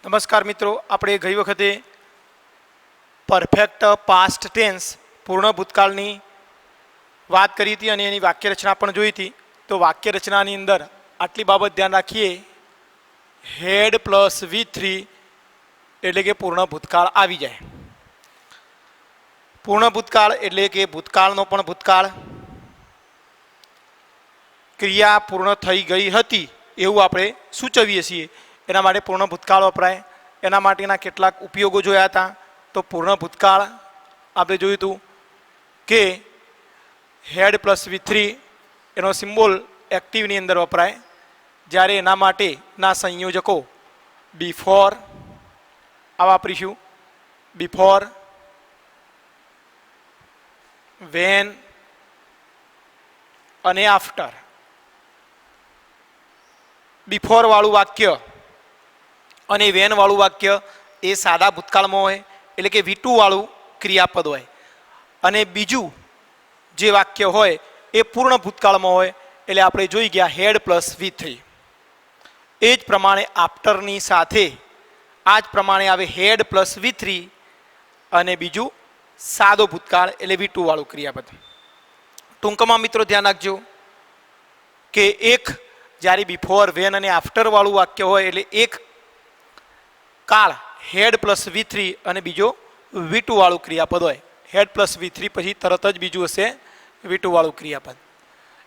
નમસ્કાર મિત્રો, આપણે ગઈ વખતે પરફેક્ટ પાસ્ટ ટેન્સ પૂર્ણ ભૂતકાળની વાત કરી હતી અને એની વાક્ય રચના પણ જોઈ હતી. તો વાક્ય રચનાની અંદર આટલી બાબત ધ્યાન રાખીએ, હેડ પ્લસ V3 એટલે કે પૂર્ણ ભૂતકાળ આવી જાય. પૂર્ણ ભૂતકાળ એટલે કે ભૂતકાળનો પણ ભૂતકાળ, ક્રિયા પૂર્ણ થઈ ગઈ હતી એવું આપણે સૂચવીએ છીએ. એના માટે પૂર્ણ ભૂતકાળ વપરાય. એના માટેના કેટલાક ઉપયોગો જોયા હતા. તો પૂર્ણ ભૂતકાળ આપણે જોયું હતું કે હેડ પ્લસ V3 એનો સિમ્બોલ એક્ટિવની અંદર વપરાય, જ્યારે એના માટેના સંયોજકો બિફોર આ વાપરીશું, બિફોર, વેન અને આફ્ટર. બિફોર વાળું વાક્ય અને વેન વાળું વાક્ય એ સાદા ભૂતકાળમાં હોય, એટલે કે V2 વાળું ક્રિયાપદ હોય, અને બીજું જે વાક્ય હોય એ પૂર્ણ ભૂતકાળમાં હોય, એટલે આપણે જોઈ ગયા હેડ પ્લસ V3. એ જ પ્રમાણે આફ્ટરની સાથે આ જ પ્રમાણે આવે હેડ પ્લસ V3 અને બીજું સાદો ભૂતકાળ એટલે V2 વાળું ક્રિયાપદ. ટૂંકમાં મિત્રો ધ્યાન રાખજો કે એક જ્યારે બિફોર, વેન અને આફ્ટર વાળું વાક્ય હોય એટલે એક કાળ હેડ પ્લસ V3 અને બીજો V2 વાળું ક્રિયાપદ હોય. હેડ પ્લસ V3 પછી તરત જ બીજું હશે V2 વાળું ક્રિયાપદ.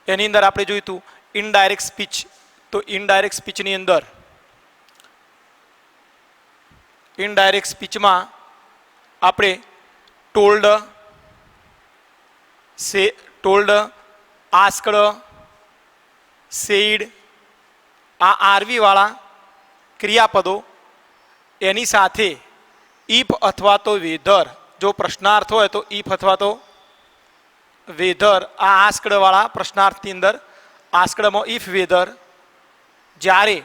એની અંદર આપણે જોયું હતું ઇનડાયરેક્ટ સ્પીચ. તો ઇનડાયરેક્ટ સ્પીચની અંદર ઇનડાયરેક્ટ સ્પીચમાં આપણે ટોલ્ડ, આસ્કડ, સેઇડ આ આરવી વાળા ક્રિયાપદો, એની સાથે ઇફ અથવા તો વેધર, જો પ્રશ્નાર્થ હોય તો ઇફ અથવા તો વેધર, આ આસ્કડ વાળા પ્રશ્નાર્થની અંદર આસ્કડમાં ઇફ વેધર, જ્યારે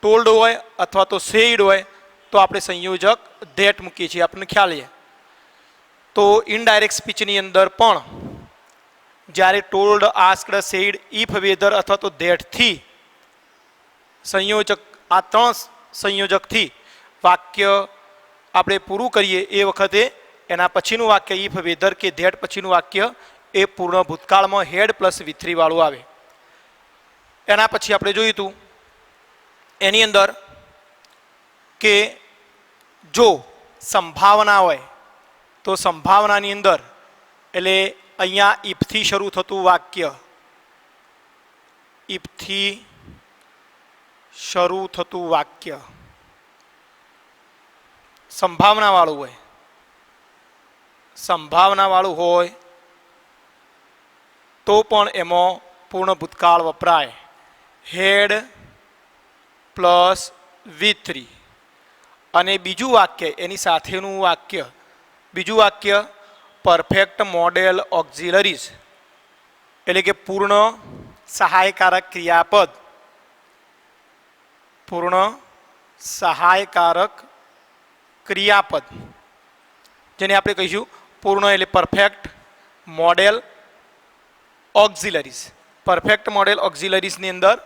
ટોલ્ડ હોય અથવા તો સેઇડ હોય તો આપણે સંયોજક ધેટ મૂકીએ છીએ, આપણને ખ્યાલ છે. તો ઇનડાયરેક્ટ સ્પીચની અંદર પણ જ્યારે told, asked, said, if, whether અથવા તો ધેટથી સંયોજક, આ ત્રણ સંયોજકથી વાક્ય આપણે પૂરું કરીએ એ વખતે એના પછીનું વાક્ય ઇફ, વેધર કે ધેટ પછીનું વાક્ય એ પૂર્ણ ભૂતકાળમાં હેડ પ્લસ V3 વાળું આવે. એના પછી આપણે જોયું હતું એની અંદર કે જો સંભાવના હોય તો સંભાવનાની અંદર એટલે અહીંયા ઇફથી શરૂ થતું વાક્ય, ઇફથી શરૂ થતું વાક્ય સંભાવના વાળું હોય, સંભાવના વાળું હોય તો પણ એમાં પૂર્ણ ભૂતકાળ વપરાય, હેડ પ્લસ V3. અને બીજું વાક્ય એની સાથેનું વાક્ય, બીજું વાક્ય પરફેક્ટ મોડેલ ઓક્ઝિલરીઝ એટલે કે પૂર્ણ સહાયકારક ક્રિયાપદ, પૂર્ણ સહાયકારક ક્રિયાપદ જેને આપણે કહીશું પૂર્ણ એટલે perfect modal auxiliaries. Perfect modal ઓક્ઝિલરીઝની અંદર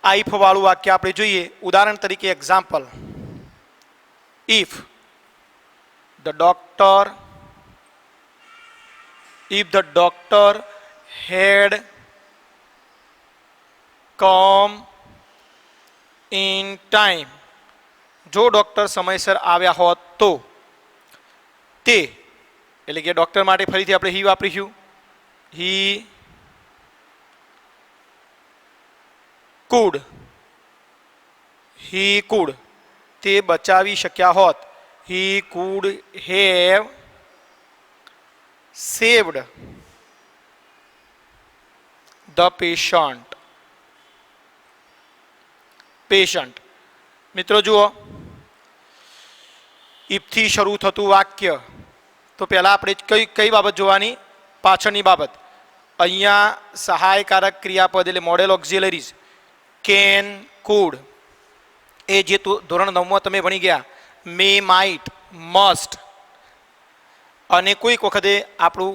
આ ઇફ વાળું વાક્ય આપણે જોઈએ. ઉદાહરણ તરીકે example, if the doctor, if the doctor had come in time, જો ડોક્ટર સમયસર આવ્યા હોત તો તે, એટલે કે ડોક્ટર માટે ફરીથી આપણે હી વાપરીશું, he could તે બચાવી શક્યા હોત, he could have saved the patient. મિત્રો જુઓ, ઇફથી શરૂ થતું વાક્ય તો પહેલા આપણે કઈ બાબત જોવાની, પાછળની બાબત. અહીંયા સહાયકારક ક્રિયાપદ એટલે મોડેલ ઓક્ઝિલરીઝ કેન, કુડ, એ જે ધોરણ 9માં તમે ભણી ગયા, મે, માઇટ, મસ્ટ, અને કોઈક વખતે આપણું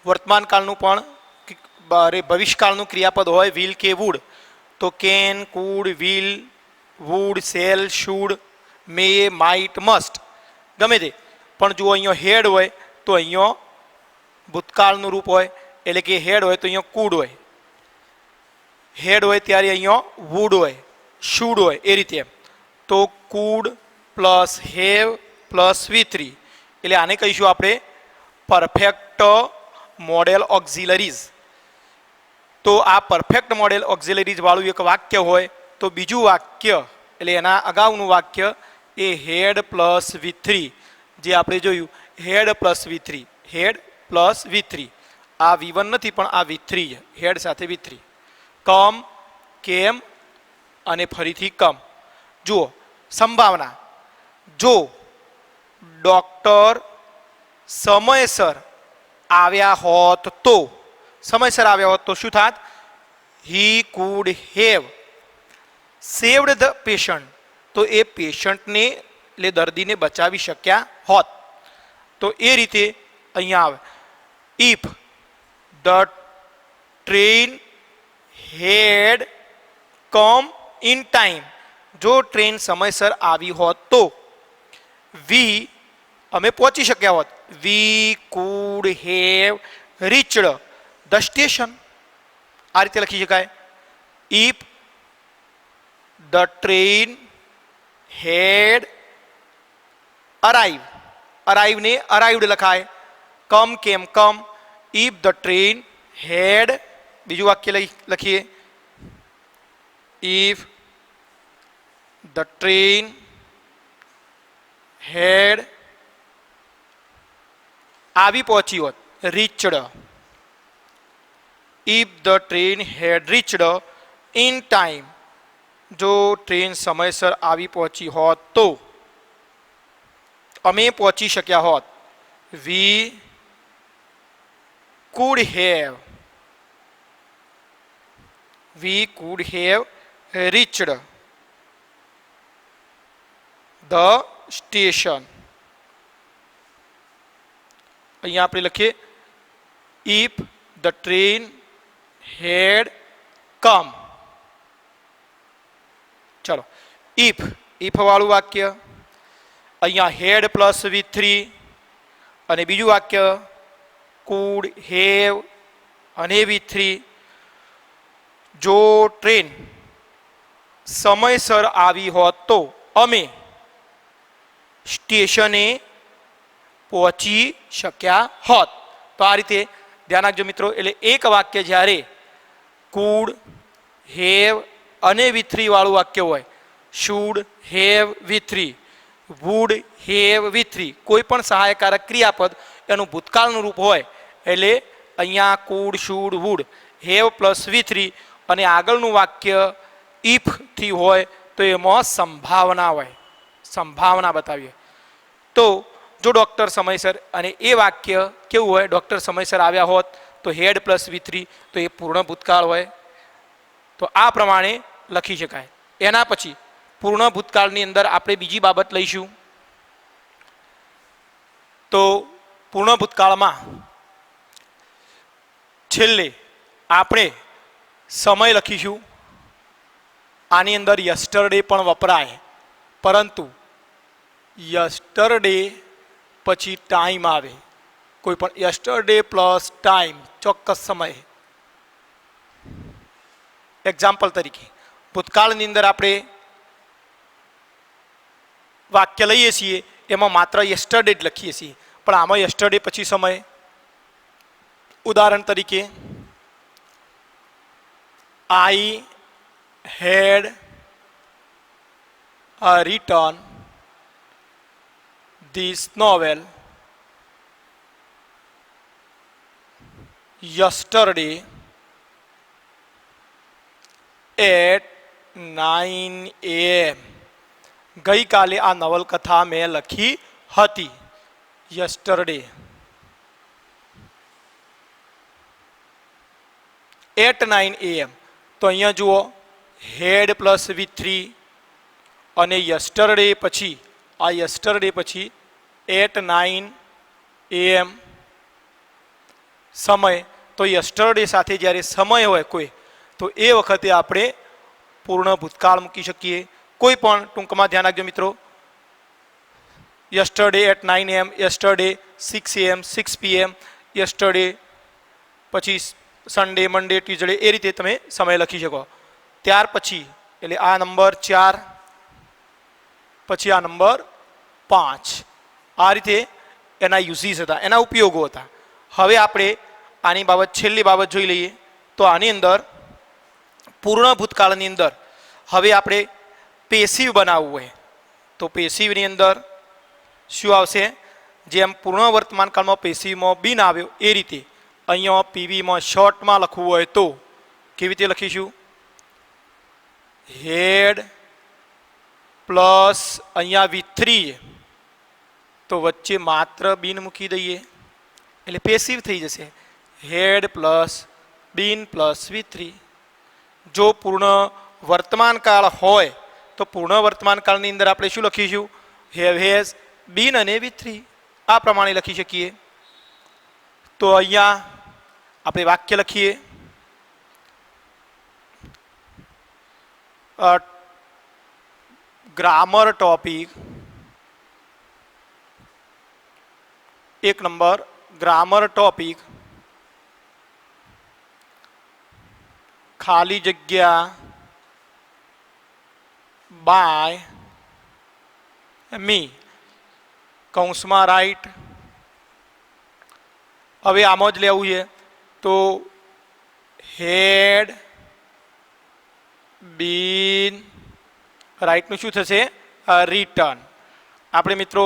વર્તમાન કાળનું પણ ભવિષ્યકાળનું ક્રિયાપદ હોય, વિલ કે વુડ, તો can, could, will, would, shall, should may, might, must ગમે તે, પણ જો અહીંયા હેડ હોય તો અહીંયા ભૂતકાળનું રૂપ હોય, એટલે કે હેડ હોય તો અહીંયા કુડ હોય, હેડ હોય ત્યારે અહીંયા વુડ હોય, શુડ હોય, એ રીતે. તો food plus have plus V3, એટલે આને કહીશું આપણે પરફેક્ટ મોડેલ ઓક્ઝિલરીઝ. તો આ પરફેક્ટ મોડેલ ઓક્ઝિલરીઝ વાળું એક વાક્ય હોય તો બીજું વાક્ય એટલે એના અગાઉનું વાક્ય એ હેડ પ્લસ V3, જે આપણે જોયું had plus V3, had plus V3. આ V1 નથી પણ આ V3 છે, હેડ સાથે V3. કમ, કેમ અને ફરીથી કમ. જુઓ સંભાવના, જો ડૉક્ટર સમયસર આવ્યા હોત તો, સમયસર આવ્યા હોત તો શું થાત? He could have saved the patient, તો એ પેશન્ટને એટલે દર્દીને બચાવી શક્યા હોત. તો એ રીતે અહીંયા આવે if the train had come in time, જો ટ્રેન સમયસર આવી હોત તો વી અમે પહોંચી શક્યા હોત, we could have reached the station. આ રીતે લખી શકાય if the train had arrive, arrive ને અરાઈવડ લખાય, come came come. If the train had, બીજું વાક્ય લખીએ ઇફ ધ ટ્રેન હેડ આવી પહોંચી હોત, reached. If the train had reached in time, જો ટ્રેન સમયસર આવી પહોંચી હોત તો અમે પહોંચી શક્યા હોત, we could have, we could have reached the station. અહીંયા આપણે લખીએ if the train had come. ચલો ઇફ, ઇફ વાળું વાક્ય અહીંયા હેડ પ્લસ V3 અને બીજું વાક્ય કુડ હેવ અને V3. જો ટ્રેન સમયસર આવી હોત તો અમે સ્ટેશને પહોંચી શક્યા હોત. તો આ રીતે ધ્યાન રાખજો મિત્રો. એટલે એક વાક્ય જ્યારે કુડ હેવ અને V3 વાળું વાક્ય હોય, should have V3, would have V3, કોઈ પણ સહાયકારક ક્રિયાપદ એનું ભૂતકાળનું રૂપ હોય, એટલે અહીંયા food should would have plus V3 અને આગળનું વાક્ય ઇફ થી હોય તો એમાં સંભાવના હોય, સંભાવના બતાવીએ. તો જો ડૉક્ટર સમયસર, અને એ વાક્ય કેવું હોય? ડૉક્ટર સમયસર આવ્યા હોત તો હેડ પ્લસ V3, તો એ પૂર્ણ ભૂતકાળ હોય. તો આ પ્રમાણે લખી શકાય. એના પછી પૂર્ણ ભૂતકાળની અંદર આપણે બીજી બાબત લઈશું. તો પૂર્ણ ભૂતકાળમાં છેલ્લે આપણે સમય લખીશું. આની અંદર યસ્ટરડે પણ વપરાય, પરંતુ યસ્ટરડે પછી ટાઈમ આવે. કોઈ પણ યસ્ટરડે પ્લસ ટાઈમ, ચોક્કસ સમય. એક્ઝામ્પલ તરીકે ભૂતકાળની અંદર આપણે વાક્ય લઈએ છીએ, એમાં માત્ર યસ્ટરડે જ લખીએ છીએ, પણ આમાં યસ્ટરડે પછી સમય. ઉદાહરણ તરીકે આઈ હેડ written this novel yesterday at 9 AM. ગઈકાલે આ નવલકથા મેં લખી હતી. Yesterday at 9 AM. તો અહીંયા જુઓ હેડ પ્લસ V3 અને યસ્ટરડે પછી, આ યસ્ટરડે પછી at 9 AM સમય. તો યસ્ટરડે સાથે જ્યારે સમય હોય કોઈ, તો એ વખતે આપણે પૂર્ણ ભૂતકાળ મૂકી શકીએ. કોઈ પણ ટૂંકમાં ધ્યાન રાખજો મિત્રો, yesterday at 9 AM, yesterday 6 AM, 6 PM, yesterday, પછી સન્ડે, મંડે, ટ્યુઝડે, એ રીતે તમે સમય લખી શકો. ત્યાર પછી એટલે આ નંબર 4, પછી આ નંબર 5, આ રીતે એના યુઝીસ હતા, એના ઉપયોગો હતા. હવે આપણે આની બાબત, છેલ્લી બાબત જોઈ લઈએ. તો આની અંદર પૂર્ણ ભૂતકાળની અંદર હવે આપણે પેસિવ બનાવવું હોય તો પેસિવની અંદર શું આવશે? જેમ પૂર્ણ વર્તમાનકાળમાં પેસિવમાં બિન આવ્યો એ રીતે અહીંયા પીવીમાં શોર્ટમાં લખવું હોય તો કેવી રીતે લખીશું? હેડ પ્લસ અહીંયા V3, તો વચ્ચે માત્ર બિન મૂકી દઈએ એટલે પેસિવ થઈ જશે. હેડ પ્લસ બિન પ્લસ V3. જો પૂર્ણ વર્તમાનકાળ હોય તો પૂર્ણ વર્તમાનકાળની અંદર આપણે શું લખીશું? હેવ, હેઝ, બિન અને V3 આ પ્રમાણે લખી શકીએ. તો અહીંયા આપણે વાક્ય લખીએ. Grammar topic 1 number, grammar topic ખાલી જગ્યા બાય મી, કૌંસમાં રાઈટ. હવે આમ જ લેવું છે તો હેડ બીન, રાઈટનું શું થશે? રિટર્ન. આપણે મિત્રો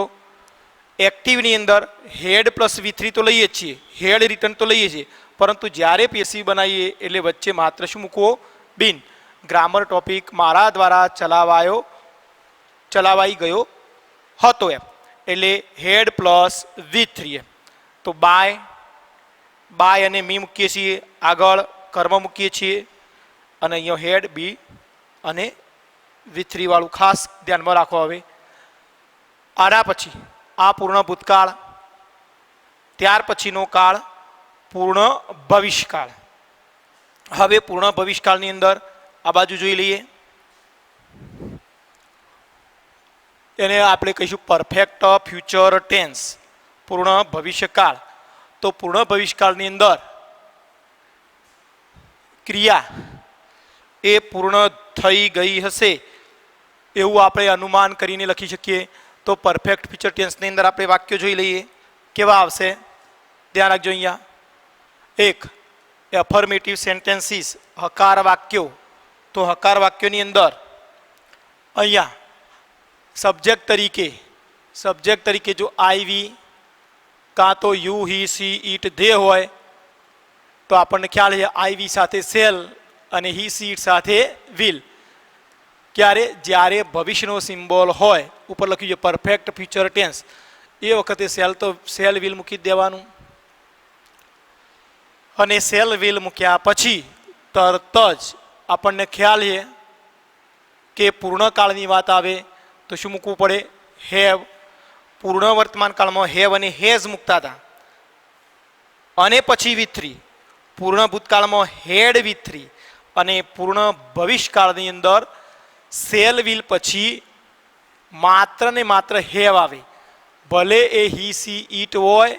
એક્ટિવની અંદર હેડ પ્લસ V3 તો લઈએ જ છીએ, હેડ રિટર્ન તો લઈએ છીએ, પરંતુ જ્યારે પેસિવ બનાવીએ એટલે વચ્ચે માત્ર શું મૂકવો? બિન. ગ્રામર ટોપિક મારા દ્વારા ચલાવાઈ ગયો હતો એમ, એટલે હેડ પ્લસ V3 એમ. તો બાય અને મી મૂકીએ છીએ, આગળ કર્મ મૂકીએ છીએ, અને અહીંયા હેડ, બી અને V3 વાળું ખાસ ધ્યાનમાં રાખો. હવે આના પછી આ પૂર્ણ ભૂતકાળ, ત્યાર પછીનો કાળ પૂર્ણ ભવિષ્યકાળ. હવે પૂર્ણ ભવિષ્યકાળની અંદર આ બાજુ જોઈ લઈએ, એને આપણે કહીશું પરફેક્ટ ફ્યુચર ટેન્સ, પૂર્ણ ભવિષ્યકાળ. તો પૂર્ણ ભવિષ્યકાળની અંદર ક્રિયા એ પૂર્ણ થઈ ગઈ હશે એવું આપણે અનુમાન કરીને લખી શકીએ. તો પરફેક્ટ ફ્યુચર ટેન્સની અંદર આપણે વાક્યો જોઈ લઈએ કેવા આવશે. ધ્યાન રાખજો. અહીંયા 1 એફર્મેટિવ સેન્ટેન્સીસ, હકાર વાક્યો. તો હકાર વાક્યોની અંદર અહીંયા સબ્જેક્ટ તરીકે જો આઈવી કાં તો you, he, she, it, they હોય તો આપણને ખ્યાલ છે આઈવી સાથે સેલ અને હી, સી, ઈટ સાથે વિલ. ક્યારે? જ્યારે ભવિષ્યનો સિમ્બોલ હોય, ઉપર લખ્યું છે પરફેક્ટ ફ્યુચર ટેન્સ, એ વખતે સેલ વિલ મૂકી દેવાનું. અને સેલ વિલ મૂક્યા પછી તરત જ આપણને ખ્યાલ છે કે પૂર્ણકાળની વાત આવે તો શું મૂકવું પડે? હેવ. પૂર્ણ વર્તમાન કાળમાં હેવ અને હેઝ મૂકતા હતા, અને પછી V3. પૂર્ણ ભૂતકાળમાં હેડ V3, અને પૂર્ણ ભવિષ્યકાળની અંદર સેલ વિલ પછી માત્ર ને માત્ર હેવ આવે. ભલે એ હી, સી, ઈટ હોય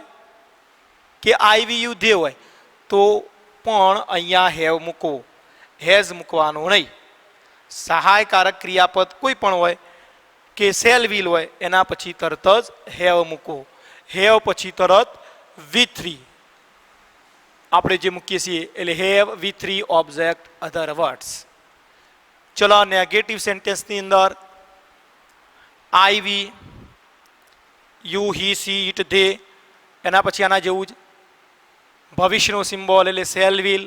કે આઈવી, યુ, ધે હોય તો પણ અહીંયા હેવ મૂકવો, હેઝ મૂકવાનું નહીં. સહાયકારક ક્રિયાપદ કોઈ પણ હોય કે સેલ વિલ હોય એના પછી તરત જ હેવ મૂકવો. હેવ પછી તરત V3 આપણે જે મૂકીએ છીએ એટલે have, V3, object, other words. ચલો નેગેટિવ સેન્ટેન્સની અંદર I we, you, he, she, it, they, એના પછી આના જેવું જ ભવિષ્યનો સિમ્બોલ એટલે સેલ વિલ.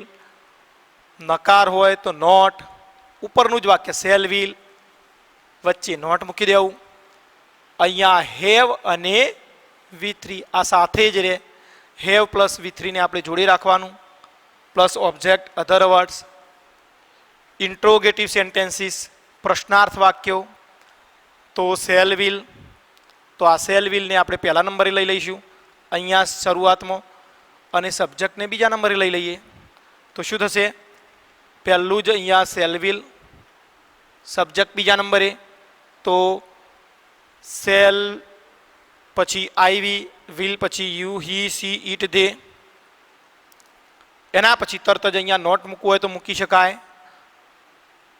નકાર હોય તો નોટ, ઉપરનું જ વાક્ય સેલ વિલ, વચ્ચે નોટ મૂકી દેવું. અહીંયા હેવ અને V3 આ સાથે જ રહે. હેવ પ્લસ V3 ને આપણે જોડી રાખવાનું, plus object, other words. Interrogative sentences, પ્રશ્નાર્થ વાક્યો. તો સેલ વિલ, તો આ સેલ વિલને આપણે પહેલા નંબરે લઈ લઈશું અહીંયા શરૂઆતમાં, અને સબ્જેક્ટને બીજા નંબરે લઈ લઈએ તો શું થશે? પહેલું જ અહીંયા સેલ વિલ, સબ્જેક્ટ બીજા નંબરે. તો સેલ પછી આઈવી વિલ પછી યુ હી સી ઇટ દે એના પછી તરત જ અહીંયા નોટ મૂકવું હોય તો મૂકી શકાય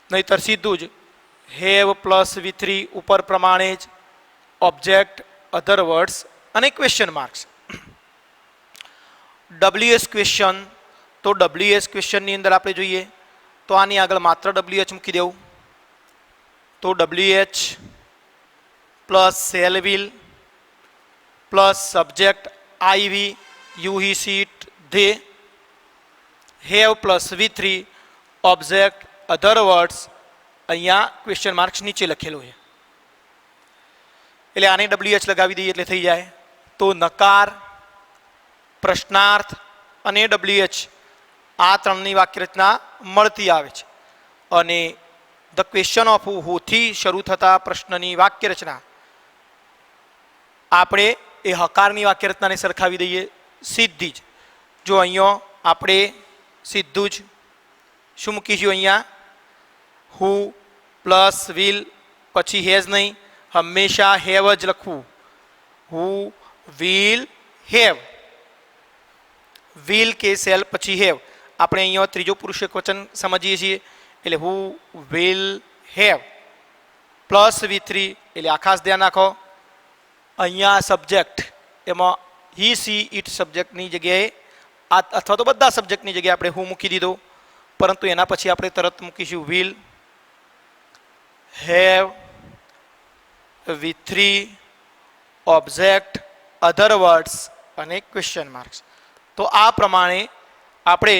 નહીતર સીધું જ હેવ પ્લસ V3 ઉપર પ્રમાણે જ ઓબ્જેક્ટ અધર વર્ડ્સ અને ક્વેશ્ચન માર્ક્સ WH ક્વેશ્ચન તો WH ક્વેશ્ચનની અંદર આપણે જોઈએ તો આની આગળ માત્ર WH મૂકી દેવું તો WH plus cell will plus subject Ivy you he seat they have plus V3 object other words અહીંયા ક્વેશ્ચન માર્ક્સ નીચે લખેલું છે એટલે આને WH લગાવી દઈએ એટલે થઈ જાય તો નકાર પ્રશ્નાર્થ અને WH આ ત્રણની વાક્યરચના મળતી આવે છે અને ધ ક્વેશ્ચન ઓફ હુથી શરૂ થતા પ્રશ્નની વાક્યરચના આપણે એ હકારની વાક્યરચનાને સરખાવી દઈએ સીધી જ જો અહીંયા આપણે સીધું જ શું મૂકીશું અહીંયા હુ પ્લસ વિલ પછી હેઝ નહીં હંમેશા હેવ જ લખવું હુ વિલ હેવ વિલ કે સેલ પછી હેવ આપણે અહીંયા ત્રીજો પુરુષ એકવચન સમજીએ છીએ એટલે who will have plus V3 એટલે આ ખાસ ધ્યાન રાખો અહીંયા સબ્જેક્ટ એમાં હી સી ઇટ સબ્જેક્ટની જગ્યાએ આ અથવા તો બધા સબ્જેક્ટની જગ્યાએ આપણે હું મૂકી દીધો પરંતુ એના પછી આપણે તરત મૂકીશું will have V3 object other words અને ક્વેશ્ચન માર્ક્સ તો આ પ્રમાણે આપણે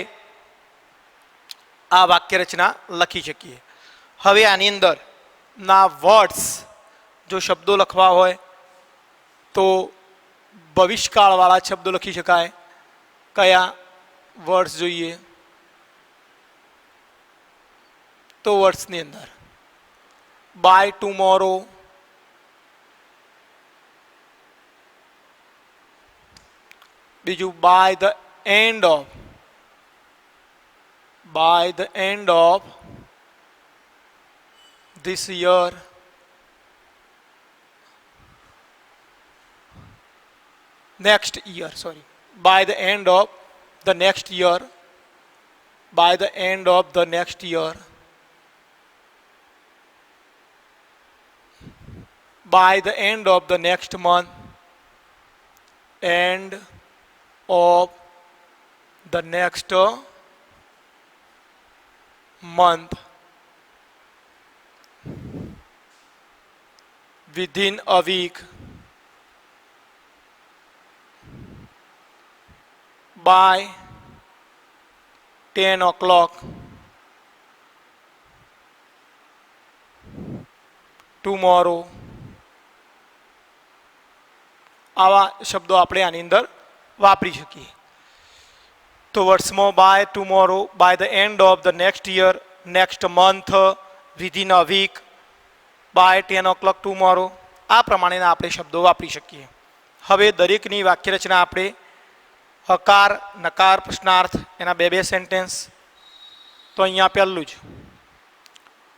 આ વાક્યરચના લખી શકીએ હવે આની અંદર ના વર્ડ્સ જો શબ્દો લખવા હોય તો ભવિષ્યકાળવાળા શબ્દો લખી શકાય કયા વર્ડ્સ જોઈએ તો વર્ડ્સની અંદર બાય ટુમોરો બીજું by the end of this year next year sorry by the end of the next year by the end of the next year by the end of the next month end of the next month within a week by 10 o'clock tomorrow આવા શબ્દો આપણે આની અંદર વાપરી શકીએ તો વર્ડ્સમાં by tomorrow by the end of the next year next month within a week by 10 o'clock tomorrow આ પ્રમાણેના આપણે શબ્દો વાપરી શકીએ હવે દરેકની વાક્યરચના આપણે હકાર નકાર પ્રશ્નાર્થ એના બે સેન્ટેન્સ તો અહીંયા પહેલું જ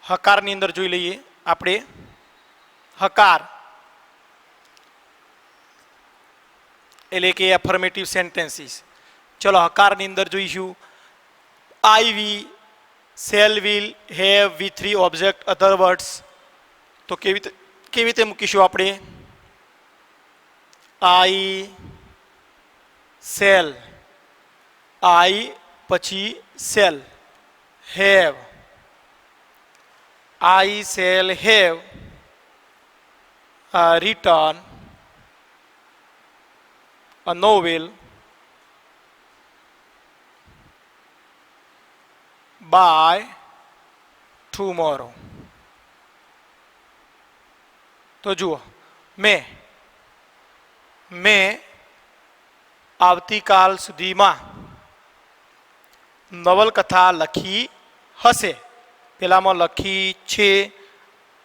હકારની અંદર જોઈ લઈએ આપણે હકાર એટલે કે એફર્મેટિવ સેન્ટેન્સીસ ચલો હકારની અંદર જોઈશું I we shall will have V3 object other words તો કેવી રીતે મૂકીશું આપણે આઈ સેલ આઈ પછી shall have I shall have written a novel by tomorrow તો જુઓ મેં આવતીકાલ સુધીમાં નવલકથા લખી હશે પેલામાં લખી છે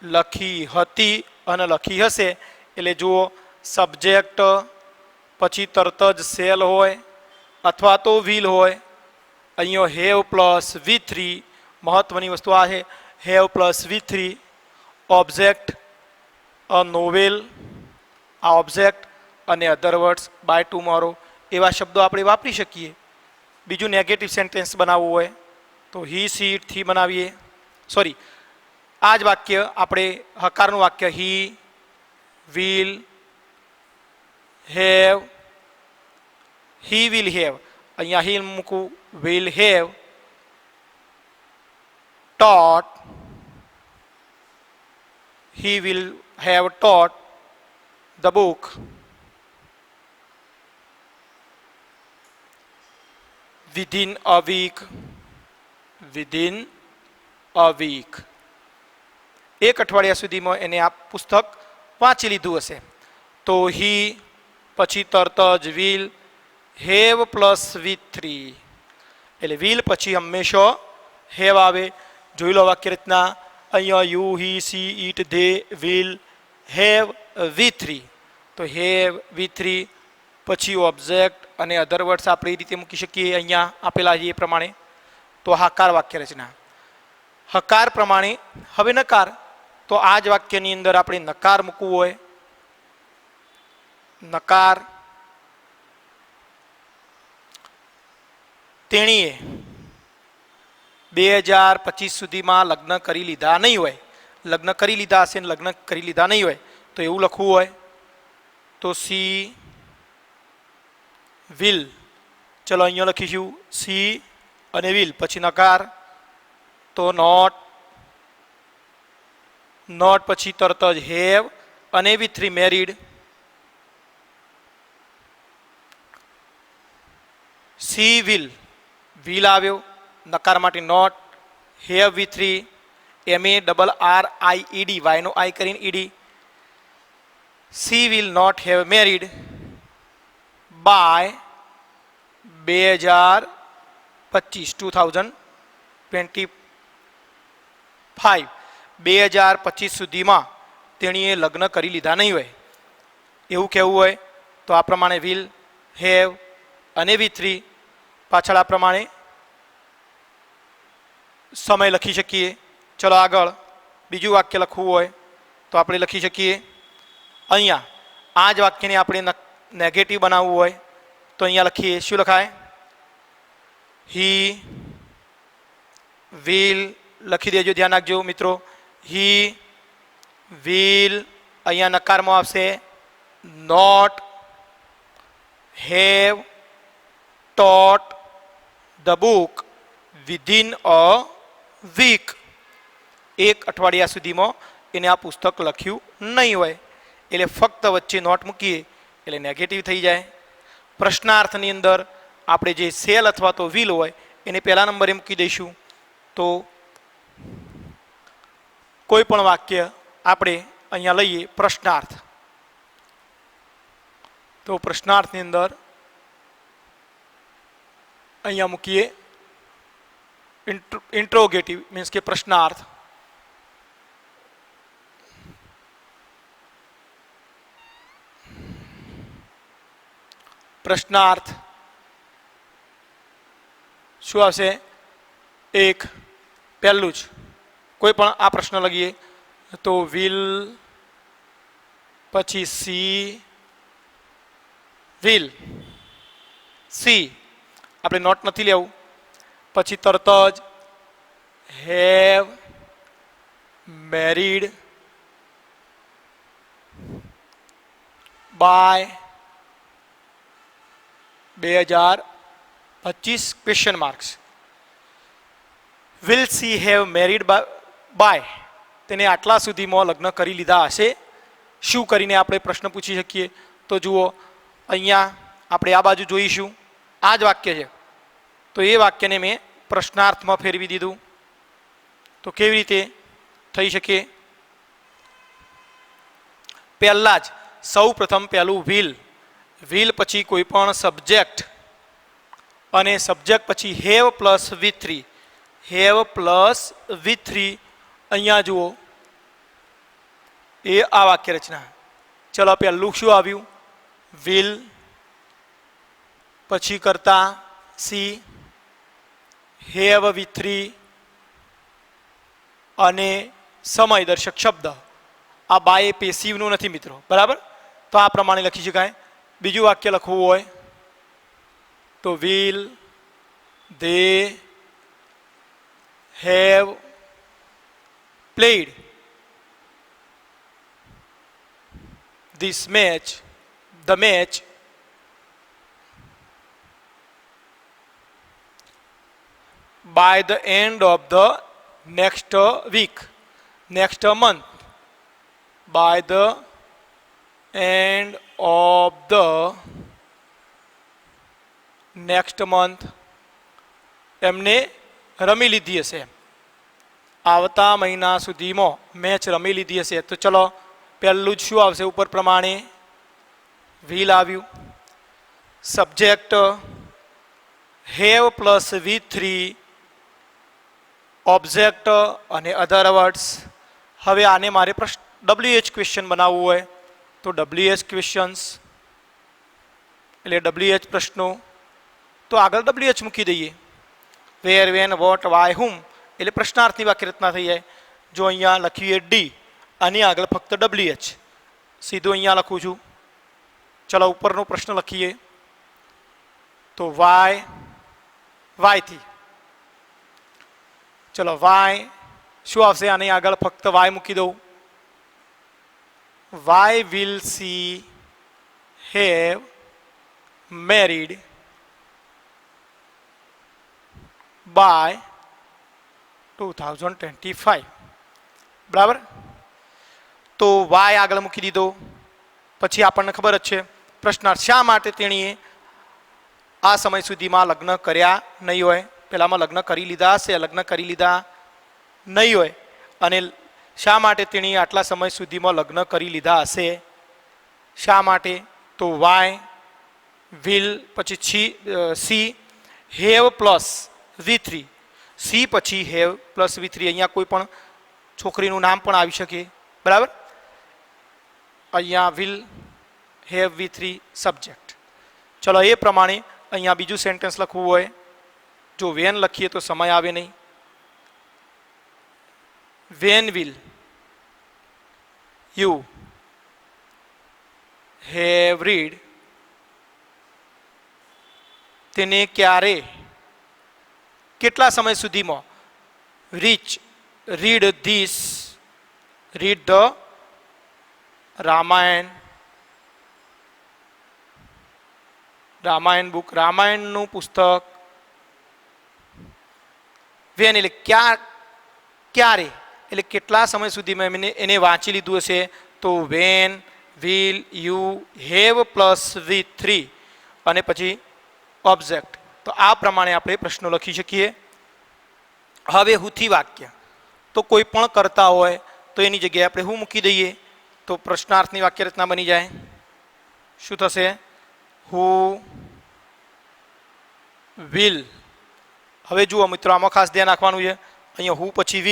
લખી હતી અને લખી હશે એટલે જુઓ સબ્જેક્ટ પછી તરત જ સેલ હોય અથવા તો વિલ હોય અહીંયા હેવ પ્લસ V3 મહત્વની વસ્તુ આ છે have plus V3 object a novel આ ઓબ્જેક્ટ અને અધર વર્ડ્સ બાય ટુમોરો એવા શબ્દો આપણે વાપરી શકીએ. બીજું નેગેટિવ સેન્ટેન્સ બનાવવું હોય તો હી સી ઇટથી બનાવીએ. સોરી, આ જ વાક્ય આપણે હકારનું વાક્ય he will have, he will have, અહીંયા હી મૂકું, will have taught, he will have taught the book within a week, within a week. એક અઠવાડિયા સુધીમાં એને આ પુસ્તક વાંચી લીધું હશે. તો હી પછી તરત જ વિલ હેવ પ્લસ V3, એટલે વિલ પછી હંમેશા હેવ આવે. જોઈ લો વાક્ય રચના. અહીંયા you he C it they will have V3, તો હેવ V3 પછી ઓબ્જેક્ટ અને અધર વર્ડ્સ આપણે એ રીતે મૂકી શકીએ અહીંયા આપેલા છે એ પ્રમાણે. તો હકાર વાક્ય રચના. હકાર પ્રમાણે હવે નકાર. તો આ જ વાક્યની અંદર આપણે નકાર મૂકવું હોય, નકાર તેણીએ 2025 સુધીમાં લગ્ન કરી લીધા નહીં હોય. લગ્ન કરી લીધા હશે ને લગ્ન કરી લીધા નહીં હોય તો એવું લખવું હોય. તો સી વિલ, ચલો અહીંયા લખીશું સી અને વિલ પછી નકાર. તો નોટ, નોટ પછી તરત જ હેવ અને V3 married. She will, will આવ્યો નકાર માટે નોટ, હેવ V3 MARRIED, વાયનો આઈ કરીને ED. She will not have married by 2025 સુધીમાં તેણીએ લગ્ન કરી લીધા નહીં હોય એવું કહેવું હોય તો આ પ્રમાણે વિલ હેવ અને V3 પાછળ આ પ્રમાણે સમય લખી શકીએ. ચલો આગળ બીજું વાક્ય લખવું હોય તો આપણે લખી શકીએ. અહીંયા આ જ વાક્યને આપણે નેગેટિવ બનાવવું હોય તો અહીંયા લખીએ. શું લખાય? હી વિલ લખી દેજો, ધ્યાન રાખજો મિત્રો. હી વિલ અહીંયા નકારમાં આવશે not have taught the book within a week. એક અઠવાડિયા સુધીમાં એને આ પુસ્તક લખ્યું નહીં હોય એટલે ફક્ત વચ્ચે નોટ મૂકીએ એટલે નેગેટિવ થઈ જાય. પ્રશ્નાર્થની અંદર આપણે જે સેલ અથવા તો વિલ હોય એને પહેલા નંબરે મૂકી દઈશું. તો કોઈ પણ વાક્ય આપણે અહીંયા લઈએ પ્રશ્નાર્થ. તો પ્રશ્નાર્થની અંદર અહીંયા મૂકીએ ઇન્ટ્રોગેટિવ મીન્સ કે પ્રશ્નાર્થ. પ્રશ્નાર્થ શું આવશે? એક પહેલું જ કોઈ પણ આ પ્રશ્ન લખીએ તો વિલ પછી સી વિલ સી આપણે નોટ નથી લેવું. પછી તરત જ have married by 2025 question marks. Will she have married by, તેને આટલા સુધીમાં લગ્ન કરી લીધા હશે. શું કરીને આપણે પ્રશ્ન પૂછી શકીએ? તો જુઓ અહીંયા આપણે આ બાજુ જોઈશું. આ જ વાક્ય છે તો એ વાક્યને મેં પ્રશ્નાર્થમાં ફેરવી દીધું. તો કેવી રીતે થઈ શકે? પહેલા જ સૌ પ્રથમ પહેલું વિલ, વિલ પછી કોઈ પણ સબ્જેક્ટ અને સબ્જેક્ટ પછી have plus V3, have plus V3. અહીંયા જુઓ એ આ વાક્ય રચના. ચલો પહેલું શું આવ્યું? વિલ પછી કરતા સી હેવ V3 અને સમય દર્શક શબ્દ. આ બાય પેસિવનું નથી મિત્રો, બરાબર? તો આ પ્રમાણે લખી શકાય બીજું વાક્ય લખવું હોય તો will they have played this match, the match by the end of the next week, next month, by the end of the next month એમને રમી લીધી હશે, આવતા મહિના સુધીમાં મેચ રમી લીધી હશે. તો ચલો પહેલું જ શું આવશે ઉપર પ્રમાણે વિલ આવ્યું, subject have plus V3, object અને અધર વર્ડ્સ. હવે આને મારે WH ક્વેશ્ચન બનાવવું હોય તો WH ક્વેશ્ચન્સ એટલે WH પ્રશ્નો. તો આગળ WH મૂકી દઈએ, વેર વેન વોટ વાય હુમ એટલે પ્રશ્નાર્થની વાક્ય રચના થઈ જાય. જો અહીંયા લખીએ D, આની આગળ ફક્ત WH, સીધું અહીંયા લખું છું. ચલો ઉપરનો પ્રશ્ન લખીએ તો વાયથી, ચલો વાય શું આવશે, આની આગળ ફક્ત વાય મૂકી દઉં. Y will she have married by 2025, બરાબર. તો વાય આગળ મૂકી દીધો. પછી આપણને ખબર જ છે પ્રશ્નાર્થ, શા માટે તેણીએ આ સમય સુધીમાં લગ્ન કર્યા નહીં હોય. પહેલામાં લગ્ન કરી લીધા હશે, લગ્ન કરી લીધા નહીં હોય, અને શા માટે તેણીએ આટલા સમય સુધીમાં લગ્ન કરી લીધા હશે, શા માટે. તો વાય વિલ પછી C have plus V3, C પછી હેવ પ્લસ V3. અહીંયા કોઈ પણ છોકરીનું નામ પણ આવી શકે, બરાબર. અહીંયા વિલ હેવ V3 સબ્જેક્ટ. ચલો એ પ્રમાણે અહીંયા બીજું સેન્ટેન્સ લખવું હોય, જો વેન લખીએ તો સમય આવે નહીં. When will you have read, તેને ક્યારે કેટલા સમય સુધીમાં રીડ ધ રામાયણ બુક, રામાયણનું પુસ્તક. વેન એટલે ક્યારે એટલે કેટલા સમય સુધીમાં એને વાંચી લીધું હશે. તો when will you have plus V3 અને પછી ઓબ્જેક્ટ. તો આ પ્રમાણે આપણે પ્રશ્નો લખી શકીએ. હવે હુંથી વાક્ય, તો કોઈ પણ કરતા હોય તો એની જગ્યાએ આપણે હું મૂકી દઈએ તો પ્રશ્નાર્થની વાક્ય રચના બની જાય. શું થશે? Who will. હવે જુઓ મિત્રો, આમાં ખાસ ધ્યાન રાખવાનું છે. અહીંયા હુ પછી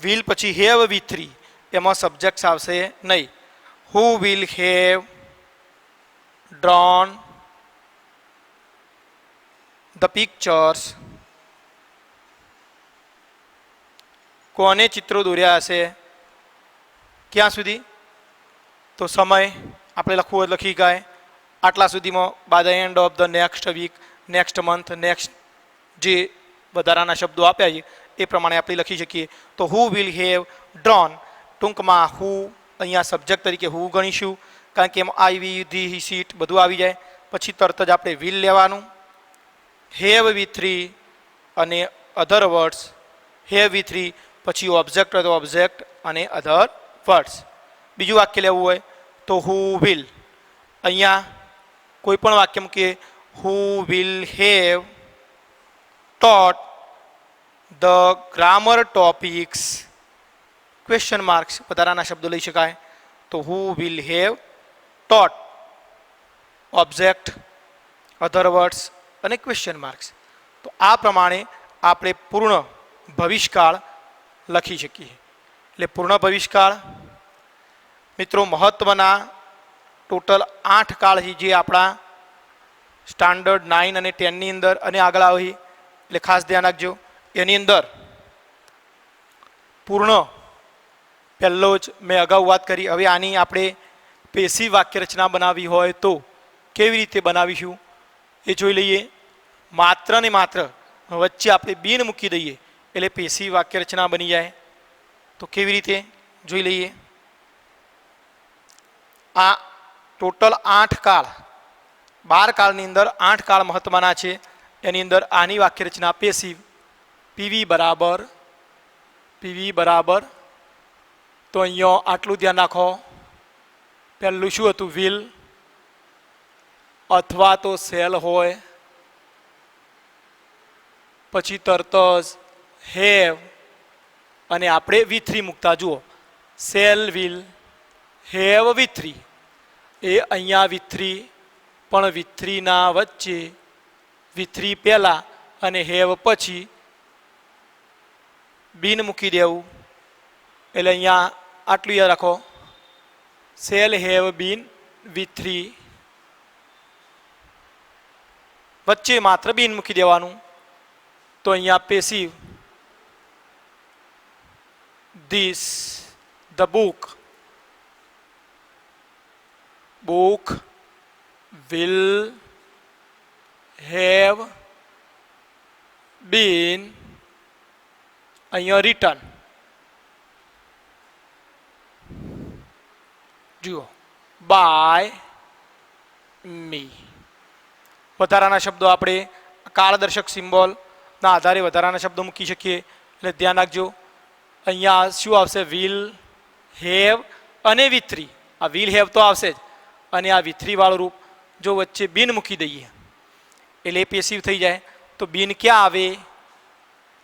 વિલ પછી હેવ V3, એમાં સબ્જેક્ટ આવશે નહીં. Who will have drone the pictures, કોને ચિત્રો દોર્યા હશે, ક્યાં સુધી. તો સમય આપણે લખવું હોય લખી ગાય આટલા સુધીમાં, by the end of the next week, next month, next જે વધારાના શબ્દો આપ્યા છે એ પ્રમાણે આપણે લખી શકીએ. તો હુ વિલ હેવ ડ્રોન, ટૂંકમાં હુ અહીંયા સબ્જેક્ટ તરીકે હુ ગણીશું, કારણ કે એમાં આવી ધી સીટ બધું આવી જાય. પછી તરત જ આપણે વિલ લેવાનું, હેવ V3 અને અધર વર્ડ્સ. હેવ V3 પછી ઓબ્જેક્ટ હોય તો ઓબ્જેક્ટ અને અધર વર્ડ્સ. બીજું વાક્ય લેવું હોય તો હુ વિલ, અહીંયા કોઈ પણ વાક્ય મૂકીએ. Who will have taught the grammar topics, question marks વધારાના શબ્દો લઈ શકાય. તો who will have taught, object, other words અને ક્વેશ્ચન માર્ક્સ. તો આ પ્રમાણે આપણે પૂર્ણ ભવિષ્યકાળ લખી શકીએ. એટલે પૂર્ણ ભવિષ્યકાળ મિત્રો મહત્વના ટોટલ 8 કાળ છે જે આપણા સ્ટાન્ડર્ડ 9 અને 10 ની અંદર અને આગળ આવી, એટલે ખાસ ધ્યાન રાખજો. એની અંદર પૂર્ણ પહેલો જ મેં અગાઉ વાત કરી. હવે આની આપણે પેશી વાક્ય રચના બનાવવી હોય તો કેવી રીતે બનાવીશું એ જોઈ લઈએ. માત્ર ને માત્ર વચ્ચે આપણે બિન મૂકી દઈએ એટલે પેશી વાક્ય રચના બની જાય. તો કેવી રીતે જોઈ લઈએ. આ ટોટલ 8 કાળ, 12 કાળની અંદર 8 કાળ મહત્વના છે. એની અંદર આની વાક્ય રચના પેશિવ પીવી બરાબર. તો અહીંયા આટલું ધ્યાન રાખો. પહેલું શું હતું? વિલ અથવા તો સેલ હોય, પછી તરત જ હેવ, અને આપણે V3 મૂકતા જુઓ. Cell will have V3. એ અહીંયા V3 પણ V3 ના વચ્ચે V3 પહેલા અને હેવ પછી બિન મૂકી દેવું. એટલે અહીંયા આટલું યાદ રાખો. સેલ હેવ બીન V3, વચ્ચે માત્ર બિન મૂકી દેવાનું. તો અહીંયા passive this the book will have been અહીંયા રિટર્ન. જુઓ બાય મી. વધારાના શબ્દો આપણે કાળદર્શક સિમ્બોલના આધારે વધારાના શબ્દો મૂકી શકીએ. એટલે ધ્યાન રાખજો. અહીંયા શું આવશે? વિલ હેવ અને V3. આ વિલ હેવ તો આવશે જ, અને આ V3 વાળું રૂપ જો વચ્ચે બિન મૂકી દઈએ એટલે પેશિવ થઈ જાય. તો બિન ક્યાં આવે?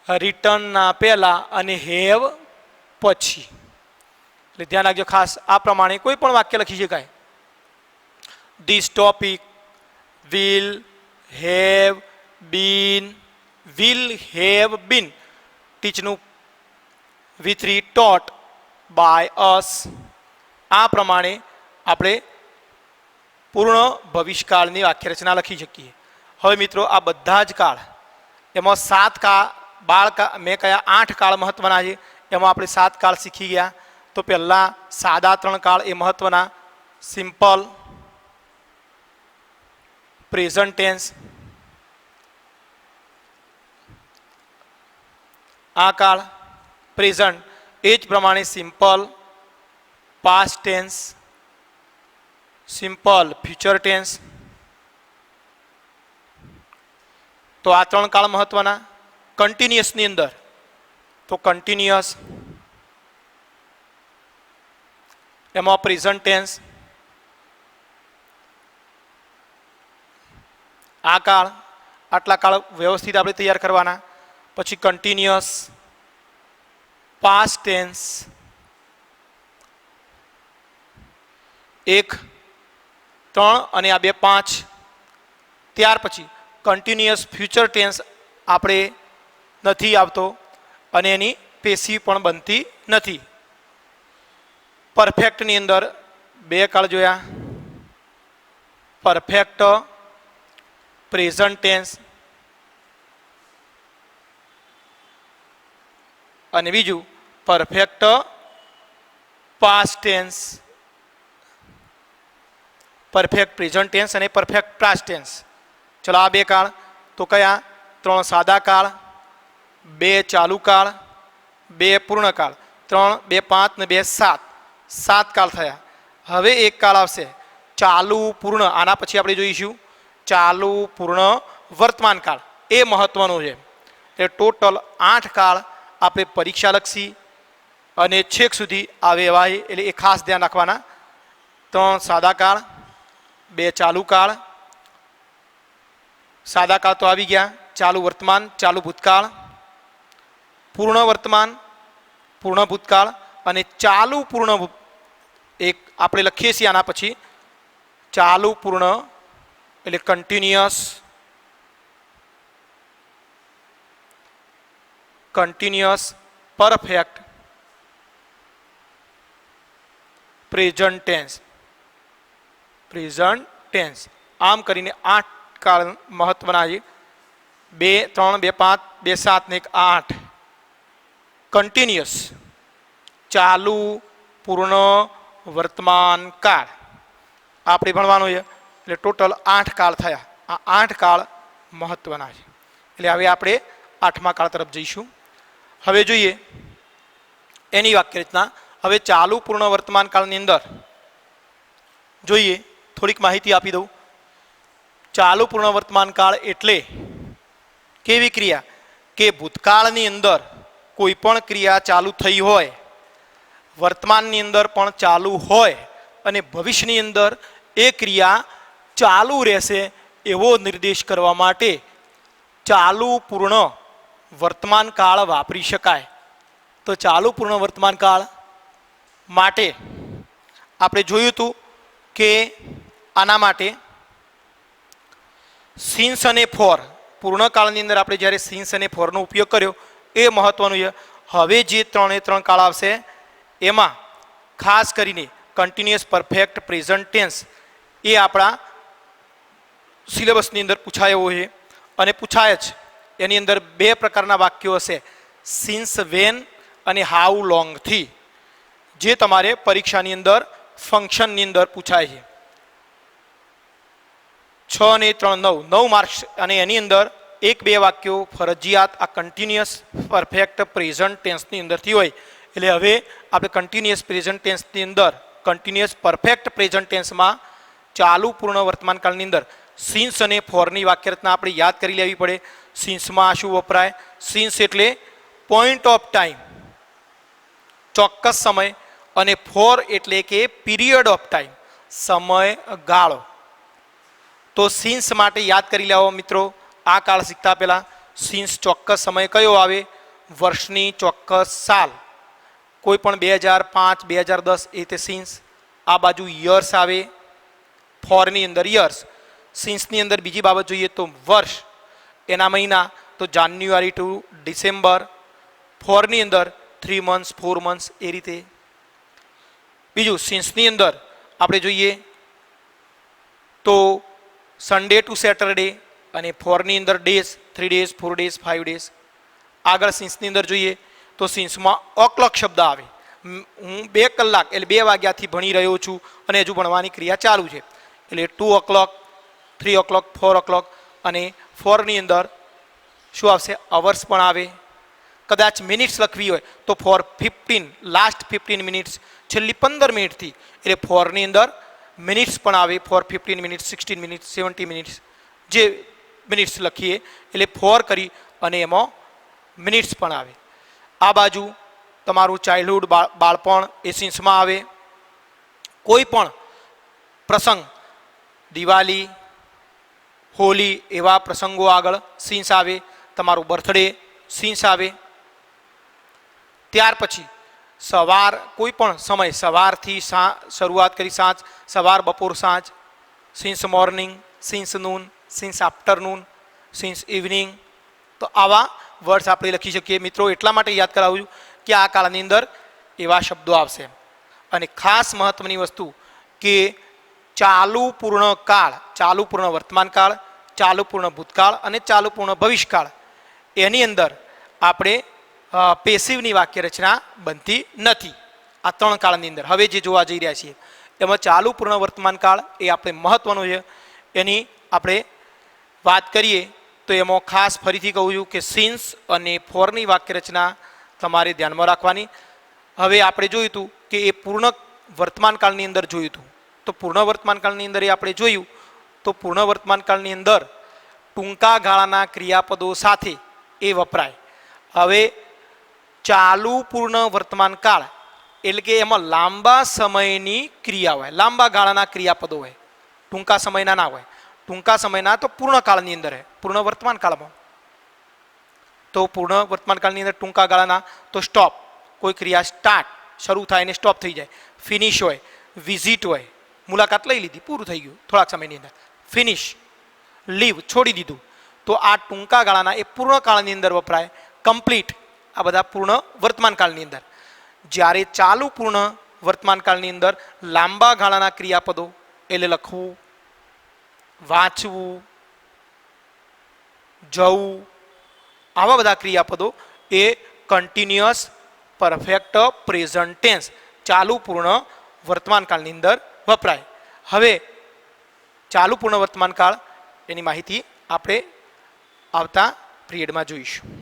રિટર્નના પહેલા અને હેવ પછી. એટલે ધ્યાન રાખજો ખાસ. આ પ્રમાણે કોઈ પણ વાક્ય લખી શકાય. This topic will have been, will have been ટીચનું V3 taught by us. આ પ્રમાણે આપણે પૂર્ણ ભવિષ્યકાળની વાક્ય રચના લખી શકીએ. હવે મિત્રો આ બધા જ કાળ, એમાં 7 કાળ, 12 કાળ, મેં કયા 8 કાળ મહત્વના છે, એમાં આપણે 7 કાળ શીખી ગયા. તો પહેલા સાદા 3 કાળ એ મહત્વના. સિમ્પલ, પ્રેઝન્ટ ટેન્સ, આ કાળ પ્રેઝન્ટ, એ જ પ્રમાણે simple past tense, simple future tense. તો આ 3 કાળ મહત્વના. કન્ટિન્યુઅસની અંદર તો કન્ટિન્યુઅસ, એમાં પ્રેઝન્ટ ટેન્સ, આ કાળ, આટલા કાળ વ્યવસ્થિત આપણે તૈયાર કરવાના. પછી કન્ટિન્યુઅસ, પાસ્ટ ટેન્સ, 1, 3 અને આ 2, 5. ત્યાર પછી કન્ટિન્યુઅસ ફ્યુચર ટેન્સ આપણે નથી આવતો અને એની પેશી પણ બનતી નથી. પરફેક્ટની અંદર 2 કાળ જોયા. પરફેક્ટ પ્રેઝન્ટ ટેન્સ અને બીજું perfect past tense. Perfect present tense અને પરફેક્ટ પાસ્ટ ટેન્સ. ચલો આ 2 કાળ. તો કયા? 3 સાદા કાળ, 2 ચાલુ કાળ, 2 પૂર્ણ કાળ. 3, 2, 5 ને 2, 7. 7 કાળ થયા. હવે એક કાળ આવશે ચાલુ પૂર્ણ. આના પછી આપણે જોઈશું ચાલુ પૂર્ણ વર્તમાન કાળ. એ મહત્વનું છે. એટલે ટોટલ 8 કાળ આપણે પરીક્ષાલક્ષી અને છેક સુધી આવે એવા, એટલે એ ખાસ ધ્યાન રાખવાના. 3 સાદા કાળ, 2 ચાલુ કાળ. સાદા કાળ તો આવી ગયા. ચાલુ વર્તમાન, ચાલુ ભૂતકાળ, પૂર્ણ વર્તમાન, પૂર્ણ ભૂતકાળ અને ચાલુ પૂર્ણ. એક આપણે લખીએ છીએ આના પછી ચાલુ પૂર્ણ એટલે continuous, continuous perfect present tense, present tense. આમ કરીને 8 કાળ મહત્વના છે. 2, 3, 2, 5, 2, 7 ને 1, 8. કન્ટિન્યુઅસ ચાલુ પૂર્ણ વર્તમાન કાળ આપણે ભણવાનું છે. એટલે ટોટલ 8 કાળ થયા. આ 8 કાળ મહત્વના છે. એટલે હવે આપણે 8મા કાળ તરફ જઈશું. હવે જોઈએ એની વાક્ય રચના. હવે ચાલુ પૂર્ણ વર્તમાન કાળની અંદર જોઈએ થોડીક માહિતી આપી દઉં. ચાલુ પૂર્ણ વર્તમાન કાળ એટલે કેવી ક્રિયા કે ભૂતકાળની અંદર કોઈ પણ ક્રિયા ચાલુ થઈ હોય, વર્તમાનની અંદર પણ ચાલુ હોય અને ભવિષ્યની અંદર એ ક્રિયા ચાલુ રહેશે એવો નિર્દેશ કરવા માટે ચાલુ પૂર્ણ વર્તમાન કાળ વાપરી શકાય. તો ચાલુ પૂર્ણ વર્તમાન કાળ માટે આપણે જોયું હતું કે આના માટે સિન્સ અને ફોર, પૂર્ણકાળની અંદર આપણે જ્યારે સિન્સ અને ફોરનો ઉપયોગ કર્યો એ મહત્વનું છે. હવે જે 3 કાળ આવશે એમાં ખાસ કરીને કન્ટિન્યુઅસ પરફેક્ટ પ્રેઝન્ટ ટેન્સ એ આપણા સિલેબસની અંદર પૂછાયો છે અને પૂછાય જ. એની અંદર 2 પ્રકારના વાક્યો હશે, સિન્સ વેન અને હાઉ લોંગથી, જે તમારે પરીક્ષાની અંદર ફંક્શનની અંદર પૂછાય છે. 6 અને 3 9 માર્ક્સ. અને એની અંદર 1-2 વાક્યો ફરજિયાત આ કન્ટિન્યુઅસ પરફેક્ટ પ્રેઝન્ટ ટેન્સની અંદરથી હોય. એટલે હવે આપણે કન્ટિન્યુઅસ પ્રેઝન્ટ ટેન્સની અંદર કન્ટિન્યુઅસ પરફેક્ટ પ્રેઝન્ટ ટેન્સમાં ચાલુ પૂર્ણ વર્તમાનકાળની અંદર સિન્સ અને ફોરની વાક્યરચના આપણે યાદ કરી લેવી પડે. સિન્સમાં શું વપરાય? સિન્સ એટલે પોઈન્ટ ઓફ ટાઈમ, ચોક્કસ સમય, અને ફોર એટલે કે પીરિયડ ઓફ ટાઈમ, સમયગાળો. તો સિન્સ માટે યાદ કરી લેવો મિત્રો. આ કાળ શીખતા પહેલા સિન્સ ચોક્કસ સમય કયો આવે? વર્ષની ચોક્કસ સાલ, કોઈ પણ 2005 2010 એ તે સિન્સ. આ બાજુ યર્સ આવે ફોરની અંદર, યર્સ. સિન્સની અંદર બીજી બાબત જોઈએ તો વર્ષ, એના મહિના તો જાન્યુઆરી ટુ ડિસેમ્બર. ફોરની અંદર 3 months 4 months એ રીતે. બીજું સિન્સની અંદર આપણે જોઈએ તો સન્ડે ટુ સેટરડે, અને ફોરની અંદર ડેઝ 3 days 4 days 5 days. આગળ સિન્સની અંદર જોઈએ તો સિન્સમાં o'clock શબ્દ આવે. હું 2 કલાક એટલે 2 વાગ્યાથી ભણી રહ્યો છું અને હજુ ભણવાની ક્રિયા ચાલુ છે, એટલે 2 o'clock 3 o'clock 4 o'clock. અને ફોરની અંદર શું આવશે? અવર્સ પણ આવે. કદાચ મિનિટ્સ લખવી હોય તો ફોર 15, લાસ્ટ 15 મિનિટ્સ, છેલ્લી 15 મિનિટથી, એટલે ફોરની અંદર મિનિટ્સ પણ આવે. ફોર 15 મિનિટ્સ 16 મિનિટ્સ 70 મિનિટ્સ, જે મિનિટ્સ લખીએ એટલે ફોર કરી અને એમાં મિનિટ્સ પણ આવે. આ બાજુ તમારું ચાઇલ્ડહુડ, બાળપણ એ સિન્સમાં આવે. કોઈ પણ પ્રસંગ, દિવાળી, હોલી એવા પ્રસંગો આગળ સિન્સ આવે. તમારું બર્થડે સિન્સ આવે. ત્યાર પછી સવાર, કોઈ પણ સમય, સવારથી શરૂઆત કરી સાંજ, સવાર બપોર સાંજ, since morning, since noon, since afternoon, since evening. તો આવા વર્ડ્સ આપણે લખી શકીએ. મિત્રો એટલા માટે યાદ કરાવું કે આ કાળની અંદર એવા શબ્દો આવશે. અને ખાસ મહત્વની વસ્તુ કે ચાલુ પૂર્ણ કાળ, ચાલુ પૂર્ણ વર્તમાન કાળ, ચાલુ પૂર્ણ ભૂતકાળ અને ચાલુ પૂર્ણ ભવિષ્યકાળ, એની અંદર આપણે પેસિવની વાક્ય રચના બનતી નથી. આ 3 કાળની અંદર હવે જે જોવા જઈ રહ્યા છીએ એમાં ચાલુ પૂર્ણ વર્તમાન કાળ એ આપણે મહત્વનો છે. એની આપણે વાત કરીએ તો એમાં ખાસ ફરીથી કહું છું કે સિન્સ અને ફોરની વાક્ય રચના તમારે ધ્યાનમાં રાખવાની. હવે આપણે જોયું હતું કે એ પૂર્ણ વર્તમાન કાળની અંદર જોયું હતું. તો પૂર્ણ વર્તમાન કાળની અંદર એ આપણે જોયું તો પૂર્ણ વર્તમાન કાળની અંદર ટૂંકા ગાળાના ક્રિયાપદો સાથે એ વપરાય. હવે ચાલુ પૂર્ણ વર્તમાન કાળ એટલે કે એમાં લાંબા સમયની ક્રિયા હોય, લાંબા ગાળાના ક્રિયાપદો હોય, ટૂંકા સમયના ના હોય. ટૂંકા સમયના તો પૂર્ણ કાળની અંદર હોય, પૂર્ણ વર્તમાન કાળમાં. તો પૂર્ણ વર્તમાન કાળની અંદર ટૂંકા ગાળાના તો સ્ટોપ, કોઈ ક્રિયા સ્ટાર્ટ શરૂ થાય ને સ્ટોપ થઈ જાય. ફિનિશ હોય, વિઝિટ હોય, મુલાકાત લઈ લીધી, પૂરું થઈ ગયું થોડાક સમયની અંદર. ફિનિશ, લીવ, છોડી દીધું. તો આ ટૂંકા ગાળાના એ પૂર્ણ કાળની અંદર વપરાય. કમ્પ્લીટ, આ બધા પૂર્ણ વર્તમાન કાળની અંદર. જ્યારે ચાલુ પૂર્ણ વર્તમાન કાળની અંદર લાંબા ગાળાના ક્રિયાપદો એટલે લખવું, વાંચવું, જવું, આવા બધા ક્રિયાપદો એ કન્ટિન્યુઅસ પરફેક્ટ પ્રેઝન્ટ ટેન્સ ચાલુ પૂર્ણ વર્તમાન કાળની અંદર વપરાય. હવે ચાલુ પૂર્ણ વર્તમાન કાળ એની માહિતી આપણે આવતા પિરિયડમાં જોઈશું.